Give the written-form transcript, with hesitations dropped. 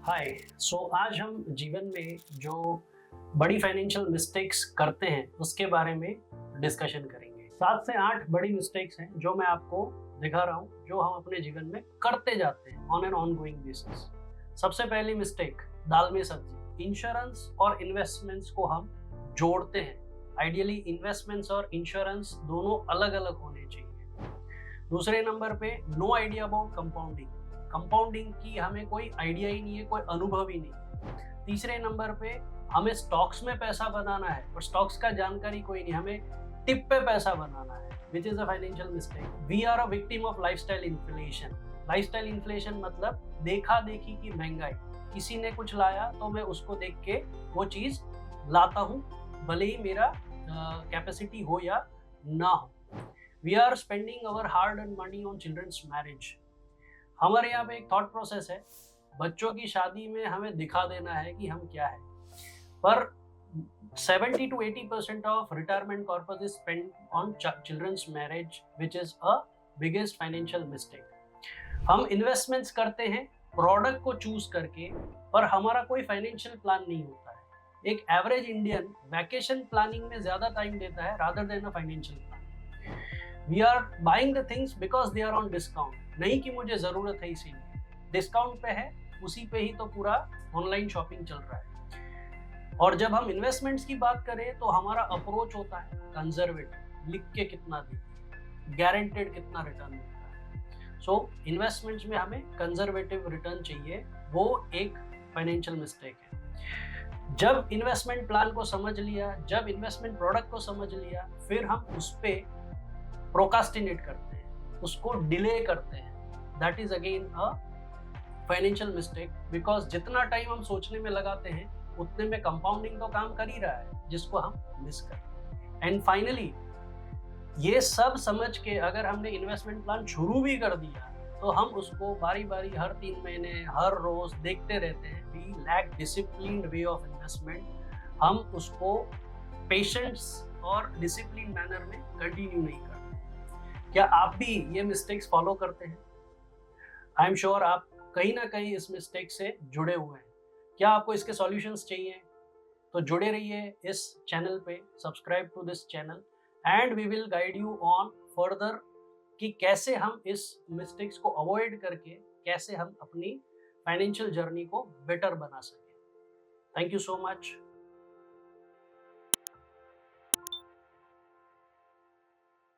हाय। आज हम जीवन में जो बड़ी फाइनेंशियल मिस्टेक्स करते हैं उसके बारे में डिस्कशन करेंगे। 7 से 8 बड़ी मिस्टेक्स हैं जो मैं आपको दिखा रहा हूँ, जो हम अपने जीवन में करते जाते हैं ऑन एन ऑनगोइंग बेसिस। सबसे पहली मिस्टेक, दाल में सब्जी। इंश्योरेंस और इन्वेस्टमेंट्स को हम जोड़ते हैं। आइडियली इन्वेस्टमेंट्स और इंश्योरेंस दोनों अलग अलग होने चाहिए। दूसरे नंबर पे, no idea about compounding. Compounding की हमें कोई आइडिया ही नहीं है, कोई अनुभव ही नहीं। तीसरे नंबर पे, हमें स्टॉक्स में पैसा बनाना है और स्टॉक्स का जानकारी कोई नहीं, हमें टिप पे पैसा बनाना है, which is a financial mistake. We are a victim of lifestyle inflation. Lifestyle inflation मतलब देखा देखी की महंगाई। किसी ने कुछ लाया तो मैं उसको देख के वो चीज लाता हूँ, भले ही मेरा कैपेसिटी हो या ना हो। We are spending our hard earn money on children's marriage. हमारे यहाँ पे एक थॉट प्रोसेस है, बच्चों की शादी में हमें दिखा देना है कि हम क्या है, पर 70 to 80% of retirement corpus is spend on children's marriage, which is a biggest financial mistake. हम इन्वेस्टमेंट्स करते हैं प्रोडक्ट को चूज करके, पर हमारा कोई फाइनेंशियल प्लान नहीं होता है। एक एवरेज इंडियन वैकेशन प्लानिंग में ज्यादा टाइम देता है rather than a financial plan. We are buying the things because they are on discount, नहीं कि मुझे जरूरत है इसीलिए। डिस्काउंट पे है, उसी पे ही तो पूरा ऑनलाइन शॉपिंग चल रहा है। और जब हम इन्वेस्टमेंट्स की बात करें तो हमारा अप्रोच होता है कंजर्वेटिव, लिख के कितना देती है, गारंटेड कितना रिटर्न मिलता है। सो इन्वेस्टमेंट्स में हमें कंजर्वेटिव रिटर्न चाहिए, वो एक फाइनेंशियल मिस्टेक है। जब इन्वेस्टमेंट प्लान को समझ लिया, जब इन्वेस्टमेंट प्रोडक्ट को समझ लिया, फिर हम उस पर प्रोकास्टिनेट करते हैं, उसको डिले करते हैं, that is again a financial mistake. Because जितना टाइम हम सोचने में लगाते हैं उतने में कंपाउंडिंग तो काम कर ही रहा है, जिसको हम मिस करते हैं। एंड फाइनली, ये सब समझ के अगर हमने इन्वेस्टमेंट प्लान शुरू भी कर दिया तो हम उसको बारी बारी हर 3 महीने, हर रोज देखते रहते हैं। We lack disciplined way of investment. हम उसको पेशेंस और डिसिप्लिन मैनर में कंटिन्यू नहीं करते। क्या आप भी ये मिस्टेक्स फॉलो करते हैं? आई एम श्योर आप कहीं ना कहीं इस मिस्टेक से जुड़े हुए हैं। क्या आपको इसके सॉल्यूशंस चाहिए? तो जुड़े रहिए इस चैनल पे, subscribe to this channel, and we will guide you on further कि कैसे हम इस मिस्टेक्स को अवॉइड करके कैसे हम अपनी फाइनेंशियल जर्नी को बेटर बना सकें। Thank you so much.